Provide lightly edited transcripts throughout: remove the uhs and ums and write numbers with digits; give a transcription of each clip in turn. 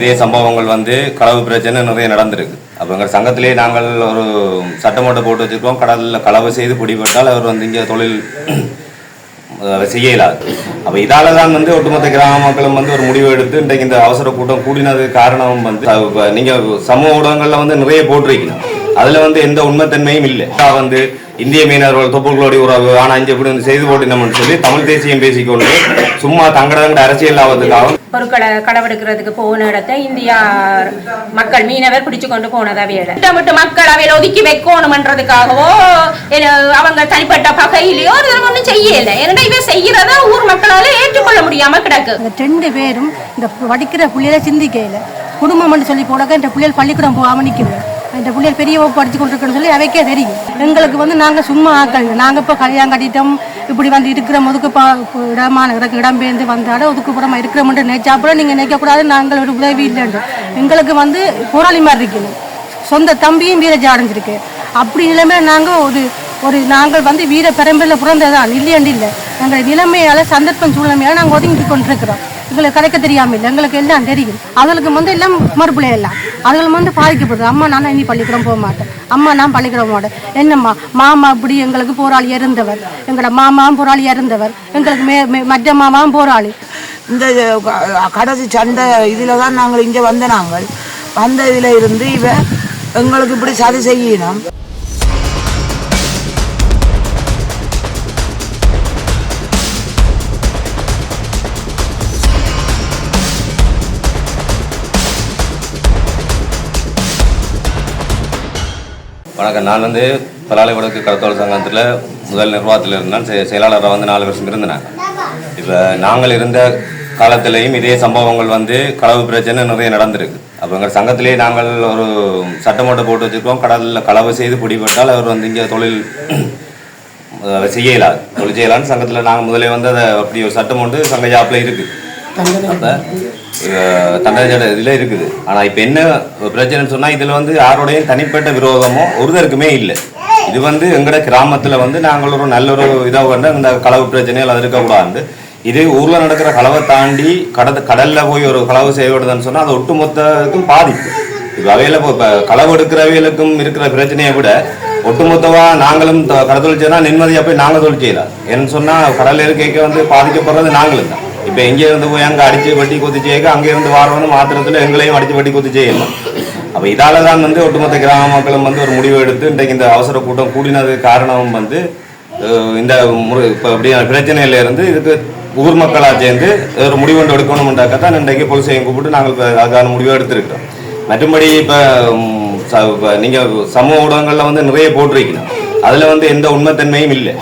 இதே சம்பவங்கள் களவு பிரச்சனை நிறைய நடந்திருக்கு. அப்போ எங்கள் சங்கத்திலே நாங்கள் ஒரு சட்டமோட்டை போட்டு வச்சுருக்கோம். கடலில் களவு செய்து பிடிபட்டால் அவர் இங்கே தொழில் செய்ய இயலாது. அப்போ இதால் தான் ஒட்டுமொத்த கிராம மக்களும் ஒரு முடிவு எடுத்து இன்றைக்கு இந்த அவசர கூட்டம் கூடினது காரணம் நீங்கள் சமூக ஊடகங்களில் நிறைய போட்டிருக்கணும். அதில் எந்த உண்மைத்தன்மையும் இல்லை. இந்திய மீனவர்கள் தொப்புள்களுடைய உறவு ஆனால் இங்கே இப்படி செய்து போட்டினோம்னு சொல்லி தமிழ் தேசியம் பேசிக்கொண்டு சும்மா தங்கட அரசியல் ஆவதுக்காக ஒரு களவெடுக்கிறதுக்கு போன இடத்தை இந்தியா மக்கள் மீனவர் பிடிச்சு கொண்டு போனது அவையில திட்டமிட்டு மக்கள் அவையில ஒதுக்கி வைக்கணும்ன்றதுக்காகவோ அவங்க தனிப்பட்ட பகையிலையோ ஒன்றும் செய்யல. ஏன்னா இவ செய்யறத ஊர் மக்களால ஏற்றுக்கொள்ள முடியாம கிடக்கு. 2 பேரும் இந்த படிக்கிற பிள்ளைகளை சிந்திக்கையில குடும்பம் சொல்லி போடாக்க இந்த பிள்ளைகள் பள்ளிக்கூடம் போகாம நிற்கிறது. இந்த பிள்ளைகள் பெரிய படிச்சு கொண்டிருக்கணும்னு சொல்லி அவைக்கே தெரியும். எங்களுக்கு நாங்கள் சும்மா ஆக்கள், நாங்கள் இப்போ கல்யாணம் கட்டிட்டோம், இப்படி இருக்கிற ஒதுக்கு இடமான இடம்பெயர்ந்து வந்தாட ஒதுக்குப்புறமா இருக்கிறோம்ன்ற நினைச்சாப்புல நீங்கள் நினைக்கக்கூடாது. நாங்கள் ஒரு உதவி இல்லைன்னு எங்களுக்கு போராளி மாதிரி இருக்கணும். சொந்த தம்பியும் வீர அடைஞ்சிருக்கு. அப்படி நிலைமையில நாங்கள் வீர பரம்பரையில் பிறந்ததான் இல்லையாண்டு இல்லை. நாங்கள் நிலைமையால் சந்தர்ப்பம் சூழ்நிலையால் நாங்கள் ஒதுங்கி கொண்டிருக்கிறோம். எங்களுக்கு கிடைக்க தெரியாமல் இல்லை, எங்களுக்கு எல்லாம் தெரியும். அதுகளுக்கு எல்லாம் மறுபிள்ளை எல்லாம் அதுகள் பாதிக்கப்படுது. அம்மா நான் இனி பள்ளிக்கூடம் போக மாட்டேன், அம்மா நான் பள்ளிக்கூடம் போட என்னம்மா மாமா இப்படி எங்களுக்கு போராளி இருந்தவர், எங்களோட மாமாவும் போராளி இருந்தவர், எங்களுக்கு மற்ற மாமாவும் போராளி. இந்த கடைசி சண்டை இதில் தான் நாங்கள் இங்கே நாங்கள் வந்த இதில் இருந்து இவ எங்களுக்கு இப்படி சதி செய்யணும். வணக்கம். நான் பலாலை வடக்கு கடத்தோல் சங்கத்தில் முதல் நிர்வாகத்தில் இருந்தேன். செயலாளராக 4 வருஷம் இருந்தேன். இப்போ நாங்கள் இருந்த காலத்திலையும் இதே சம்பவங்கள் களவு பிரச்சனை நிறைய நடந்திருக்கு. அப்போ எங்கள் சங்கத்திலே நாங்கள் ஒரு சட்டமோட்டை போட்டு வச்சுருக்கோம். கடலில் களவு செய்து பிடிபட்டால் அவர் இங்கே தொழில் செய்ய இயலாது. தொழில் செய்யலான்னு சங்கத்தில் நாங்கள் முதலே அதை அப்படி ஒரு சட்டம் சங்க ஜாப்பில் இருக்குது. அப்போ தண்டனை இதில் இருக்குது. ஆனால் இப்போ என்ன பிரச்சனைன்னு சொன்னால் இதில் யாரோடையும் தனிப்பட்ட விரோதமோ ஒருத்தருக்குமே இல்லை. இது எங்களோட கிராமத்தில் நாங்கள் ஒரு நல்ல ஒரு இதாக இந்த களவு பிரச்சனைகள் அது இருக்கக்கூடாது. இது ஊரில் நடக்கிற களவை தாண்டி கடலில் போய் ஒரு களவு செய்யப்படுதுன்னு சொன்னால் அது ஒட்டுமொத்தத்துக்கும் பாதிப்பு. இப்போ அவையில் இப்போ களவு எடுக்கிறவைகளுக்கும் இருக்கிற பிரச்சனையை விட ஒட்டுமொத்தமாக நாங்களும் கடத்தொழில் செய்யலாம், நிம்மதியாக போய் நாங்கள் தொழில் செய்யலாம். ஏன்னு சொன்னால் கடலில் இருக்க பாதிக்கப்படுறது நாங்களும் தான். இப்போ எங்கே இருந்து போய் அங்கே அடித்து வட்டி கொத்தி செய்ய அங்கே இருந்து வாரவன்னு மாத்திரத்தில் எங்களையும் அடித்து வட்டி கொத்தி செய்யலாம். அப்போ இதால் தான் ஒட்டுமொத்த கிராம மக்களும் ஒரு முடிவு எடுத்து இன்றைக்கு இந்த அவசர கூட்டம் கூடினது காரணம் இந்த இப்போ அப்படியான பிரச்சனையிலேருந்து இதுக்கு ஊர் மக்களாக சேர்ந்து ஒரு முடிவு ஒன்று எடுக்கணும்ன்றாக்கத்தான் இன்றைக்கு போலீஸையும் கூப்பிட்டு நாங்கள் அதுக்கான முடிவை எடுத்திருக்கிறோம். மற்றபடி இப்போ நீங்கள் சமூக ஊடகங்களில் நிறைய போட்டிருக்கணும். அதில் எந்த உண்மைத்தன்மையும் இல்லை.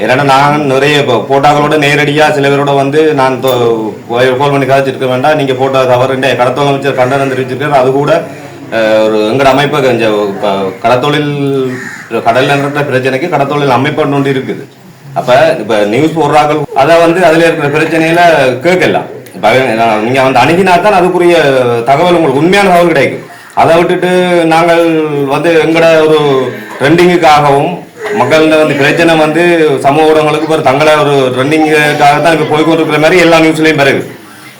ஏன்னா நான் நிறைய போட்டாக்களோட நேரடியாக சில பேரோட நான் கோல் பண்ணி கதைச்சிருக்க வேண்டாம், நீங்கள் போட்டோ தவறுன்ற கடத்தொழில் அமைச்சர் கண்டனம் தெரிவிச்சிருக்காரு. அது கூட ஒரு எங்களோட அமைப்பை கொஞ்சம் கடத்தொழில் கடலில் இருக்கிற பிரச்சனைக்கு கடத்தொழில் அமைப்பு ஒன்று இருக்குது. அப்போ இப்போ நியூஸ் போடுறாக்கள் அதை அதில் இருக்கிற பிரச்சனையில கேட்கலாம். இப்போ நீங்கள் அணுகினா தான் அதுக்குரிய தகவல் உங்களுக்கு உண்மையான தகவல் கிடைக்கும். அதை விட்டுட்டு நாங்கள் எங்களோட ஒரு ட்ரெண்டிங்குக்காகவும் மக்கள் பிரச்சனை சமூக ஊடகங்களுக்கு ஒரு தங்களை ஒரு ட்ரெண்டிங்காக தான் இப்போ போய்கொண்டிருக்கிற மாதிரி எல்லா நியூஸ்லையும் பிறகு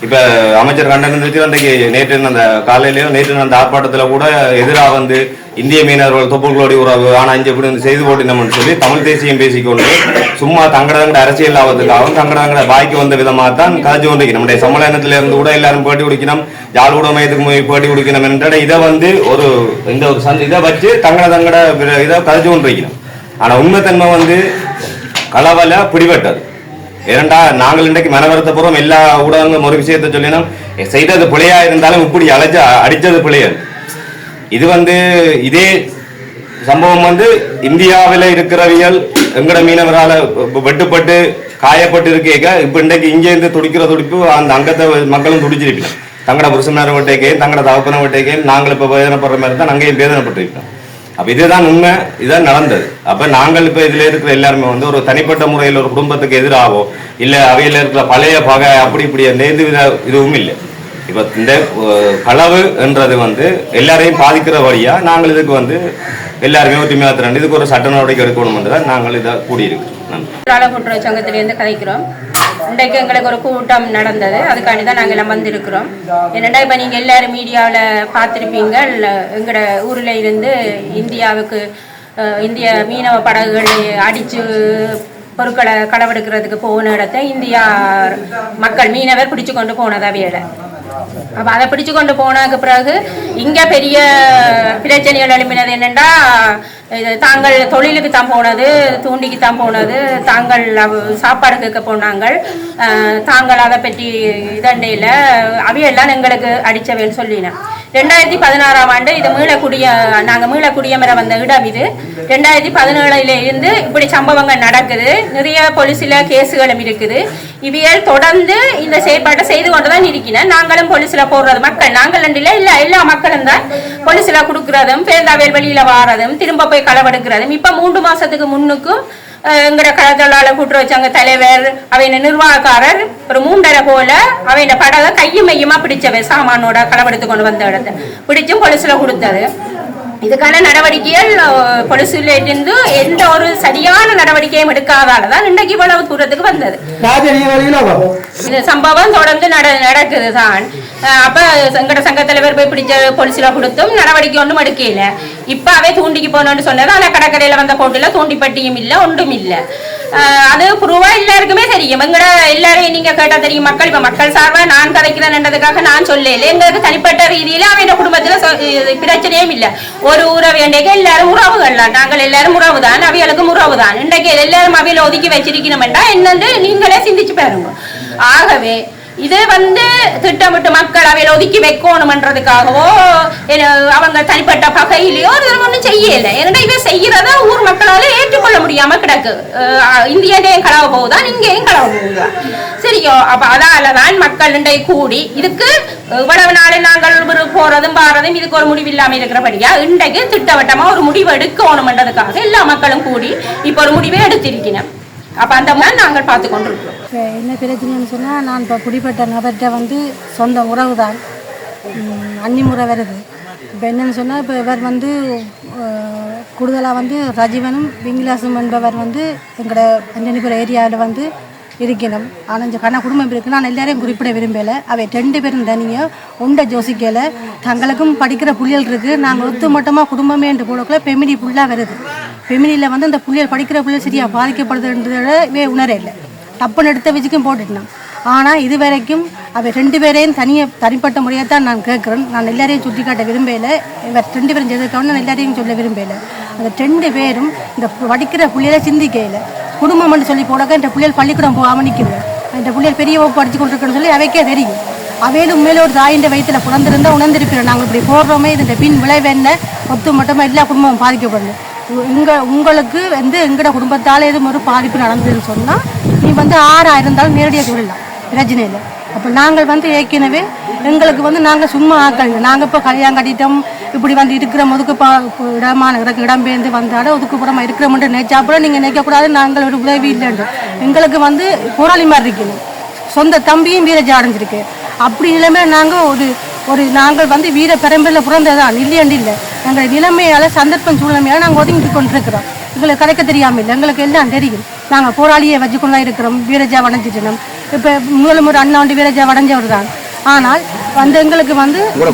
இப்போ அமைச்சர் கண்டனம் தெரிவித்து அன்றைக்கு நேற்று அந்த காலையிலேயோ நேற்று அந்த ஆர்ப்பாட்டத்தில் கூட எதிராக இந்திய மீனவர்கள் தொப்புள்களுடைய உறவு ஆனால் இங்கே இப்படி செய்து போட்டினோம்னு சொல்லி தமிழ் தேசியம் பேசிக்கொண்டு சும்மா தங்கட அரசியல் ஆவதுக்காகவும் தங்கட பாய்க்கு வந்த விதமாக தான் கதைச்சு கொண்டிருக்கணும். நம்முடைய சம்மேளனத்திலிருந்து கூட எல்லாரும் பேட்டி கொடுக்கணும், யாழ் ஊடகத்துக்கு போய் பேட்டி கொடுக்கணும் என்ற இதை ஒரு இந்த ஒரு இதை வச்சு தங்கட இதை கதைச்சு கொண்டிருக்கணும். ஆனால் உண்மைத்தன்மை களவல பிடிபட்டது. ஏனண்டா நாங்கள் இன்றைக்கு மனவருத்தப்புறம் எல்லா ஊடகங்களும் ஒரு விஷயத்தை சொல்லினோம், செய்தது பிழையா இருந்தாலும் இப்படி அடித்தது பிழையாது. இது இதே சம்பவம் இந்தியாவில் இருக்கிறவியல் எங்கட மீனவரால் வெட்டுப்பட்டு காயப்பட்டு இருக்க இப்போ இன்றைக்கு இங்கேருந்து துடிக்கிற துடிப்பு அந்த அங்கத்தை மக்களும் துடிச்சிருப்போம். தங்கட புருஷனார வெட்டைக்கையும் தங்கட தகப்பன வெட்டைக்கையும் நாங்கள் இப்போ வேதனைப்படுற மாதிரி தான் அங்கேயும் வேதனைப்பட்டிருக்கோம். அப்போ இதுதான் உண்மை, இதுதான் நடந்தது. அப்போ நாங்கள் இப்போ இதில் இருக்கிற எல்லாருமே ஒரு தனிப்பட்ட முறையில் ஒரு குடும்பத்துக்கு எதிராகவோ இல்லை அவையில் இருக்கிற பழைய பகை அப்படி இப்படி எந்த வித இதுவும் இல்லை. இப்போ இந்த களவு என்றது எல்லாரையும் பாதிக்கிற வழியாக நாங்கள் இதுக்கு எல்லாருமே ஒற்றுமையாக திரண்டு இதுக்கு ஒரு சட்ட நடவடிக்கை எடுக்கணும் என்று தான் நாங்கள் இதை கூடியிருக்கிறோம். சங்கத்திலேருந்து கதைக்கிறோம். இன்றைக்கு எங்களுக்கு ஒரு கூட்டம் நடந்தது, அதுக்காண்டி தான் நாங்கள் எல்லாம் வந்திருக்கிறோம். என்னென்னா இப்போ நீங்கள் எல்லோரும் மீடியாவில் பார்த்துருப்பீங்க, எங்களோட ஊரில் இருந்து இந்தியாவுக்கு இந்திய மீனவ படகுகளை அடித்து பொருட்களை களவெடுக்கிறதுக்கு போன இடத்த இந்தியா மக்கள் மீனவர் பிடிச்சு கொண்டு போனதா வேலை. அப்போ அதை பிடிச்சு கொண்டு போனதுக்கு பிறகு இங்கே பெரிய பிரச்சனைகள் எழுப்பினது என்னென்னா, தாங்கள் தொழிலுக்கு தான் போனது, தூண்டிக்கு தான் போனது, தாங்கள் சாப்பாடு கேட்க போனாங்க, தாங்கள் அதை பற்றி இதண்டையில் அவையெல்லாம் எங்களுக்கு அடித்தவைன்னு சொல்லினேன். 2016ஆம் ஆண்டு இது நாங்கள் மீளக்குடியமர வந்த இடம் இது. 2017 இருந்து இப்படி சம்பவங்கள் நடக்குது, நிறைய போலீஸில் கேஸுகளும் இருக்குது. இவையால் தொடர்ந்து இந்த செயற்பாட்டை செய்து கொண்டு தான் இருக்கிறேன். நாங்களும் போலீஸில் போடுறது மக்கள், நாங்கள் இல்லை எல்லா மக்களும் தான் போலீஸில் கொடுக்குறதும், பேருந்தாவேல் வெளியில் வாரதும், திரும்ப போய் களவெடுக்கிறதும். இப்போ 3 மாதத்துக்கு முன்னுக்கும் எங்கட கடத்தொழிலாளர் கூட்டுறவுச்சங்க தலைவர் அவைய நிர்வாகக்காரர் ஒரு 3.5 போல அவைய படகை கையும் மையமா பிடிச்சவை சாமானோட களவெடுத்து கொண்டு வந்த இடத்த பிடிச்சும் போலீஸ்ல கொடுத்தது. இதுக்கான நடவடிக்கைகள் போலீஸ்ல இருந்து எந்த ஒரு சரியான நடவடிக்கையும் எடுக்காதாலதான் இன்றைக்கு இவ்வளவு தூரத்துக்கு வந்தது. இந்த சம்பவம் தொடர்ந்து நடக்குது தான். அப்ப எங்கட சங்க தலைவர் போய் பிடிச்ச போலீஸ்ல கொடுத்தும் நடவடிக்கை ஒன்றும் எடுக்கல. இப்ப அவை தூண்டிக்கு போனோம்னு சொன்னது, ஆனா கடற்கரையில வந்த போட்டுல தூண்டிப்பட்டியும் இல்லை, ஒன்றும் இல்லை. அது புருவா எல்லாருக்குமே தெரியும். எங்கட எல்லாரையும் நீங்க கேட்டா தெரியும். மக்கள் இப்ப மக்கள் சார்பா நான் கதைக்கிறேன்றதுக்காக நான் சொல்லல. எங்களுக்கு தனிப்பட்ட ரீதியில அவன் குடும்பத்துல பிரச்சனையும் இல்லை. ஒரு உறவு இன்றைக்கு எல்லாரும் உறவுகள் தான், நாங்கள் எல்லாரும் உறவு தான், அவைகளுக்கும் உறவு தான். இன்றைக்கு எல்லாரும் அவையில ஒதுக்கி வச்சிருக்கணும்டா என்னன்னு நீங்களே சிந்திச்சு பாருங்க. ஆகவே இது திட்டமிட்டு மக்கள் அவையில ஒதுக்கி வைக்கணும்ன்றதுக்காகவோ அவங்க தனிப்பட்ட பகையிலையோ ஒன்றும் செய்யல. ஏன்னா இவன் செய்யறத ஊர் மக்களால ஏற்றுக்கொள்ள முடியாம கிடக்கு. இந்தியாலையும் களவு போகுதான், இங்கேயும் களவு போகுதா, சரியோ? அப்ப அதாலதான் மக்கள் இன்றை கூடி இதுக்கு இவ்வளவு நாளை நாங்கள் போறதும் பாறதும் இதுக்கு ஒரு முடிவு இல்லாம இருக்கிறபடியா இன்றைக்கு திட்டவட்டமா ஒரு முடிவு எடுக்கணும்ன்றதுக்காக எல்லா மக்களும் கூடி இப்ப ஒரு முடிவை எடுத்திருக்கணும். அப்போ அந்த மாதிரி நாங்கள் பார்த்து கொண்டிருக்கிறோம். என்ன பிரச்சனைன்னு சொன்னால், நான் இப்போ குடிப்பட்ட நபர்கிட்ட சொந்த உறவு தான், அன்னி முறை வருது. இப்போ என்னென்னு சொன்னால், இப்போ இவர் கூடுதலாக ரஜீவனும் விங்கிலாசும் என்பவர் எங்களோட அஞ்சனிபுரம் ஏரியாவில் இருக்கணும். ஆனால் இந்த குடும்பம் இருக்குது. நான் எல்லாரையும் குறிப்பிட விரும்பலை. அவை 2 பேரும் தனியாக ஒன்றை யோசிக்கலை. தங்களுக்கும் படிக்கிற புள்ளிகள் இருக்குது. நாங்கள் ஒத்துமொட்டமாக குடும்பமே என்று போடக்குள்ள ஃபெமிலி ஃபுல்லாக வருது. ஃபெமிலியில் அந்த புள்ளிகள் படிக்கிற புள்ளிகள் சரியாக பாதிக்கப்படுதுன்றதே உணரே இல்லை. டப்புன்னு எடுத்த வச்சுக்கும் போட்டுட்டேன். ஆனால் இது வரைக்கும் அவை 2 பேரையும் தனிப்பட்ட முறையாக தான் நான் கேட்குறேன். நான் எல்லாரையும் சுட்டி காட்ட விரும்பலை. இவர் 2 பேரும் செய்திருக்கவங்க நான் எல்லாரையும் சொல்ல விரும்பலை. அந்த 2 பேரும் இந்த படிக்கிற புள்ளிகளை சிந்திக்கையில் குடும்பம்னு சொல்லி போடாக்க இந்த பிள்ளைகள் பள்ளிக்கூடம் போகாமல் நிற்குது. இந்த பிள்ளைகள் பெரிய வகுப்பு படித்து கொண்டிருக்கணும்னு சொல்லி அவைக்கே தெரியும். அவையிலும் உண்மையில ஒரு தாயின் வயிற்றில் பிறந்திருந்தால் உணர்ந்திருக்கிறோம். நாங்கள் இப்படி போடுறோமே, இந்த பின் விளைவு என்ன, ஒத்து மட்டுமா எல்லா குடும்பமும் பாதிக்கப்படணும். உங்களுக்கு எங்களோட குடும்பத்தால் எதுவும் ஒரு பாதிப்பு நடந்ததுன்னு சொன்னால் நீ 6 இருந்தாலும் நேரடியாக சொல்லலாம், பிரச்சனை இல்லை. அப்போ நாங்கள் ஏற்கனவே எங்களுக்கு நாங்கள் சும்மா ஆக்கள், நாங்கள் இப்போ கல்யாணம் கட்டிட்டோம், இப்படி இருக்கிற ஒதுக்கு இடமான இடம்பெயர்ந்து வந்தாட ஒதுக்குப்புறமா இருக்கிறோம்ன்ற நினைச்சாப்புல நீங்கள் நினைக்கக்கூடாது நாங்கள் ஒரு உதவி இல்லைன்னு. எங்களுக்கு போராளி மாதிரி இருக்கணும். சொந்த தம்பியும் வீரஜா அடைஞ்சிருக்கு. அப்படி நிலைமையில நாங்கள் நாங்கள் வீர பரம்பரையில் பிறந்ததான் இல்லையண்டு இல்லை. எங்கள் நிலைமையால் சந்தர்ப்பம் சூழ்நிலையால் நாங்கள் ஒதுங்கிட்டு கொண்டிருக்கிறோம். எங்களுக்கு கிடைக்க தெரியாமல் இல்லை, எங்களுக்கு எல்லாம் தெரியும். நாங்கள் போராளியை வச்சுக்கொண்டு தான் இருக்கிறோம். வீரஜா அடைஞ்சிட்டோம். இப்போ முதல்ல ஒரு அண்ணா வீரஜா அடைஞ்சவர் தான். ஆனால் எங்களுக்கு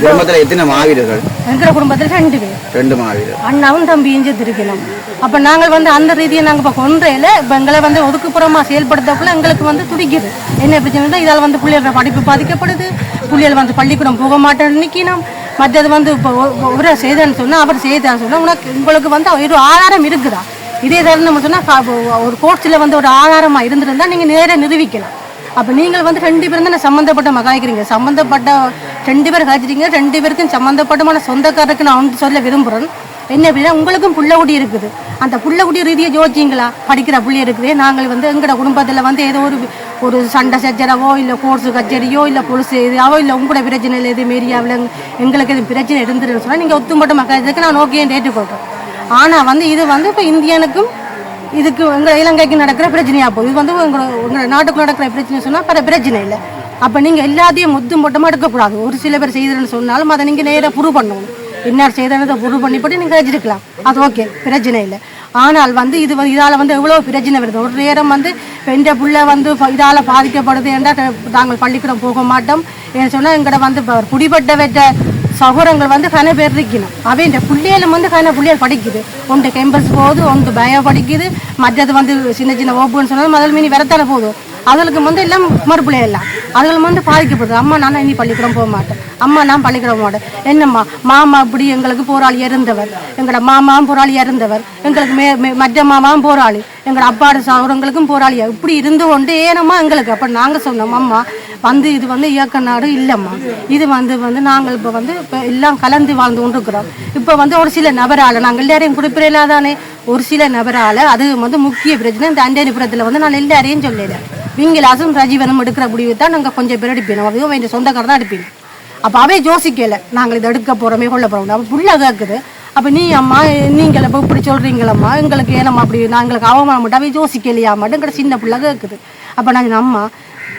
குடும்பத்தில் எத்தனை மாவீரர்கள்? எங்கள் குடும்பத்தில் 2 பேர், 2 மாவீரர், அண்ணாவும் தம்பியும் செத்துருக்கணும். அப்போ நாங்கள் அந்த ரீதியை நாங்கள் இப்போ கொன்றையில் இப்போ எங்களை ஒதுக்குப்புறமாக செயல்படுத்தக்குள்ள எங்களுக்கு துடிக்குது. என்ன பிரச்சனை தான் இதால் பிள்ளைகளோட படிப்பு பாதிக்கப்படுது. பிள்ளைகள் பள்ளிக்கூடம் போக மாட்டேன்னு நிற்கணும். மற்றது இப்போ ஒரு செய்தான்னு சொன்னால் அவர் செய்தான்னு சொன்னால் உங்களுக்கு ஒரு ஆதாரம் இருக்குதா? இதே தருணம் சொன்னால் ஒரு கோர்ட்ஸில் ஒரு ஆதாரமாக இருந்திருந்தால் நீங்கள் நேராக நிரூபிக்கலாம். அப்போ நீங்கள் 2 பேரும் தான் சம்மந்தப்பட்ட மகாய்க்கிறீங்க. சம்மந்தப்பட்ட 2 பேர் காய்ச்சிட்டீங்க. 2 பேருக்கும் சம்மந்தப்பட்டமான சொந்தக்காரருக்கு நான் சொல்ல விரும்புகிறேன். என்ன அப்படின்னா, உங்களுக்கும் புள்ளக்குடி இருக்குது. அந்த புள்ளக்குடி ரீதியை யோசிச்சிங்களா? படிக்கிற புள்ளி இருக்குது. நாங்கள் எங்களோட குடும்பத்தில் ஏதோ ஒரு சண்டை சச்சரவோ இல்லை கோர்ஸு கச்சேரியோ இல்லை பொலிசு எதாவோ இல்லை உங்களோட பிரச்சனை இல்லை எது ஏரியாவில் எங்களுக்கு எது பிரச்சனை இருந்துருன்னு சொன்னால் நீங்கள் ஒத்துமட்ட மக்களுக்கு நான் ஓகேன்னு ஏற்றுக்கொள்கிறேன். ஆனால் இது இப்போ இந்தியனுக்கும் இதுக்கு எங்கள் இலங்கைக்கு நடக்கிற பிரச்சனையாக போகுது. இது உங்கள் நாட்டுக்கு நடக்கிற பிரச்சனை சொன்னால் பல பிரச்சனை இல்லை. அப்போ நீங்கள் எல்லாத்தையும் மொத்தமாக எடுக்கக்கூடாது. ஒரு சில பேர் செய்ததுன்னு சொன்னாலும் அதை நீங்கள் நேராக ப்ரூவ் பண்ணணும். இன்னார் செய்ததை ப்ரூவ் பண்ணிப்பட்டு நீங்கள் வச்சிருக்கலாம், அது ஓகே, பிரச்சனை இல்லை. ஆனால் வந்து இதால் வந்து எவ்வளோ பிரச்சனை வருது. ஒரு நேரம் வந்து எந்த பிள்ளை வந்து இதால் பாதிக்கப்படுது என்றால் நாங்கள் பள்ளிக்கூடம் போக மாட்டோம். ஏன்னு சொன்னால் எங்கள்கிட்ட வந்து குடிபட்ட வெற்ற சகோதரங்கள் வந்து கன பேர் இருக்கணும். அவை இந்த பிள்ளைகளும் வந்து கன பிள்ளைகள் படிக்குது. ஒன்று கேம்பஸ் போகுது, ஒன்று பயோ படிக்குது, மற்றது வந்து சின்ன சின்ன ஓப்புன்னு சொன்னாலும் முதல் மீனி வரத்தானே போதும். அதுகளுக்கு வந்து எல்லாம் மறுபிள்ளை எல்லாம் அதுகள் வந்து பாதிக்கப்படுது. அம்மா நான் இனி பள்ளிக்கூடம் போக மாட்டேன், அம்மா நான் பள்ளிக்கூடம் போக மாட்டேன். என்னம்மா மாமா இப்படி எங்களுக்கு போராளி இருந்தவர், எங்களோட மாமாவும் போராளி இருந்தவர், எங்களுக்கு மற்ற மாமாவும் போராளி, எங்களோட அப்பாடு சகோதரங்களுக்கும் போராளியா இப்படி இருந்து கொண்டு ஏனம்மா எங்களுக்கு. அப்போ நாங்கள் சொன்னோம் அம்மா வந்து இது வந்து இயக்க நாடு இல்லைம்மா, இது வந்து நாங்கள் இப்போ எல்லாம் கலந்து வாழ்ந்து கொண்டிருக்கிறோம். இப்போ வந்து ஒரு சில நபரால் நாங்கள் எல்லாரையும் குறிப்பிடலா தானே, ஒரு சில நபரால் அது வந்து முக்கிய பிரச்சனை. இந்த அண்டேரிபுரத்தில் வந்து நான் எல்லாரையும் சொல்லலை, விங்களாசும் ரஜீவனும் எடுக்கிற முடிவு தான் நாங்கள் கொஞ்சம் பேர் எடுப்பினோம். அதுவும் என் சொந்தக்காரர் தான் எடுப்பினோம். அப்போ அவை யோசிக்கலை நாங்கள் இதை எடுக்க போகிறோமே கொள்ள போகிறோம். அப்போ புள்ள கேட்குது, அப்போ நீ அம்மா நீங்கள் இப்போ இப்படி சொல்கிறீங்களம்மா எங்களுக்கு ஏனம்மா அப்படி நாங்களுக்கு அவமானம் மட்டும் அவை யோசிக்கலையாமாட்டு எங்கிட்ட சின்ன பிள்ளை கேட்குது. அப்போ நாங்கள் அம்மா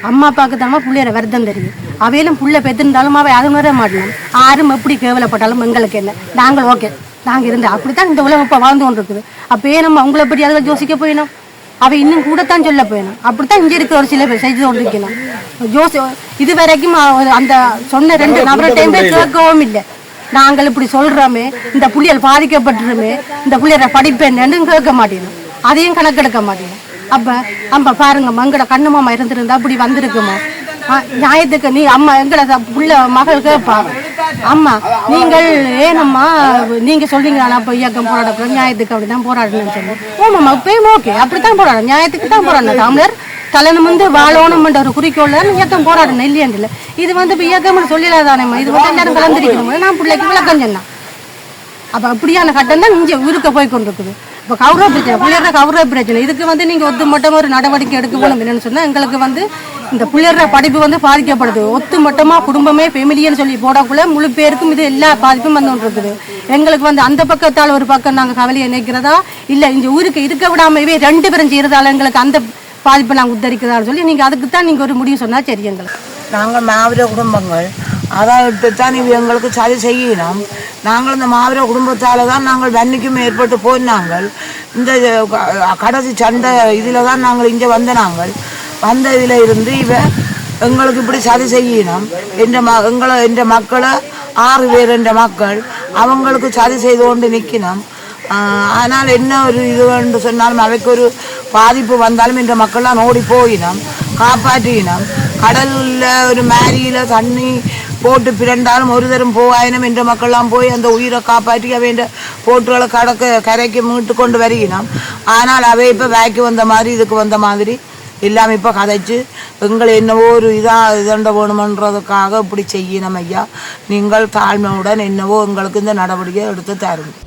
அப்பாவுக்கு தானம்மா பிள்ளையோட வருத்தம் தெரியும். அவையிலும் புள்ள பெற்றிருந்தாலும் அவை அது வர மாட்டோம். யாரும் எப்படி கேவலப்பட்டாலும் எங்களுக்கு என்ன, நாங்கள் ஓகே நாங்கள் இருந்தோம். அப்படித்தான் இந்த உலகம் இப்போ வாழ்ந்து கொண்டு இருக்குது. அப்போ ஏனம்மா உங்களை பற்றி அதில் யோசிக்க போயினோம், அவை இன்னும் கூடத்தான் சொல்ல போயிடும். அப்படித்தான் இங்கே இருக்கிற ஒரு சில பேர் செய்து கொண்டிருக்கணும். இது வரைக்கும் அந்த சொன்ன 2 நபரை டைம் கேட்கவும் இல்லை. நாங்கள் இப்படி சொல்கிறோமே, இந்த புள்ளியல் பாதிக்கப்பட்டுருமே, இந்த புள்ளியரை படிப்பு என்னன்னு கேட்க மாட்டேனும், அதையும் கணக்கெடுக்க மாட்டேனும். அப்போ பாருங்கம்மா எங்களோட கண்ணுமாமா இருந்திருந்தா அப்படி வந்திருக்குமா. நியாயத்துக்கு நீ அம்மா எங்களோட புள்ள மகள் கேட்பாங்க, அம்மா நீங்கள் ஏனம்மா நீங்கள் சொல்றீங்க ஆனால் இப்போ இயக்கம் போராடக்கூடாது, நியாயத்துக்கு அப்படி தான் போராடணும்னு சொல்லி. ஓமாம்மா இப்பயும் ஓகே அப்படித்தான் போராடணும், நியாயத்துக்கு தான் போராடணும். தமிழர் தலைநம் வந்து வாழணும்ன்ற ஒரு குறிக்கோள் தான் இயக்கம் போராடணும் இல்லையாண்டில்ல. இது வந்து இப்போ இயக்கம்னு சொல்லிடாதானேம்மா, இது வந்து எல்லாரும் கலந்துருக்கணும். நான் பிள்ளைக்கு விளக்கம் சொன்னேன். அப்போ அப்படியான கட்டம் தான் இங்கே ஊருக்க போய் கொண்டிருக்குது. இப்போ கௌரவ பிரச்சனை, பிள்ளையோட கௌரவ பிரச்சனை, இதுக்கு வந்து நீங்கள் ஒத்து மட்டும் ஒரு நடவடிக்கை எடுக்க போகணும். என்னென்னு சொன்னால் எங்களுக்கு வந்து இந்த பிள்ளையோட படிப்பு வந்து பாதிக்கப்படுது. ஒத்து மொத்தமாக குடும்பமே ஃபெமிலின்னு சொல்லி போடக்குள்ள முழு பேருக்கும் இது எல்லா பாதிப்பும் வந்து கொண்டு இருக்குது. எங்களுக்கு வந்து அந்த பக்கத்தால் ஒரு பக்கம் நாங்கள் கவலையை நினைக்கிறதா இல்லை இந்த ஊருக்கு இருக்க விடாமவே 2 பேரும் செய்கிறதால எங்களுக்கு அந்த பாதிப்பை நாங்கள் உத்தரிக்கிறதான்னு சொல்லி நீங்கள் அதுக்கு தான் நீங்கள் ஒரு முடிவு சொன்னால் சரி. எங்களுக்கு நாங்கள் மாவீர குடும்பங்கள் அதாவது தான் இவ எங்களுக்கு சரி செய்யணும். நாங்கள் இந்த மாவீர குடும்பத்தால் தான் நாங்கள் வன்னிக்கும் ஏற்பட்டு போனாங்கள். இந்த கடைசி சண்டை இதில் தான் நாங்கள் இங்கே நாங்கள் வந்த இதில் இருந்து இவ எங்களுக்கு இப்படி சரி செய்யணும். என்ற மக்களை 6 பேர் என்ற மக்கள் அவங்களுக்கு சரி செய்து கொண்டு நிற்கணும். ஆனால் என்ன ஒரு இது என்று சொன்னாலும் அவைக்கு ஒரு பாதிப்பு வந்தாலும் இந்த மக்கள்லாம் ஓடி போயினோம், காப்பாற்றினோம். கடலில் ஒரு மேரியில் தண்ணி போட்டு பிறண்டாலும் ஒரு தரம் போவாயினம் என்ற மக்கள்லாம் போய் அந்த உயிரை காப்பாற்றி அவை போட்டுகளை கரைக்கு மீட்டு கொண்டு வருகினோம். ஆனால் அவை இப்போ வேக்கு வந்த மாதிரி இதுக்கு வந்த மாதிரி எல்லாம் இப்போ கதைச்சு எங்களை என்னவோ ஒரு இதண்ட வேணுமன்றதுக்காக இப்படி செய்யணும். ஐயா நீங்கள் தாழ்மையுடன் என்னவோ எங்களுக்கு இந்த நடவடிக்கை எடுத்து தருங்க.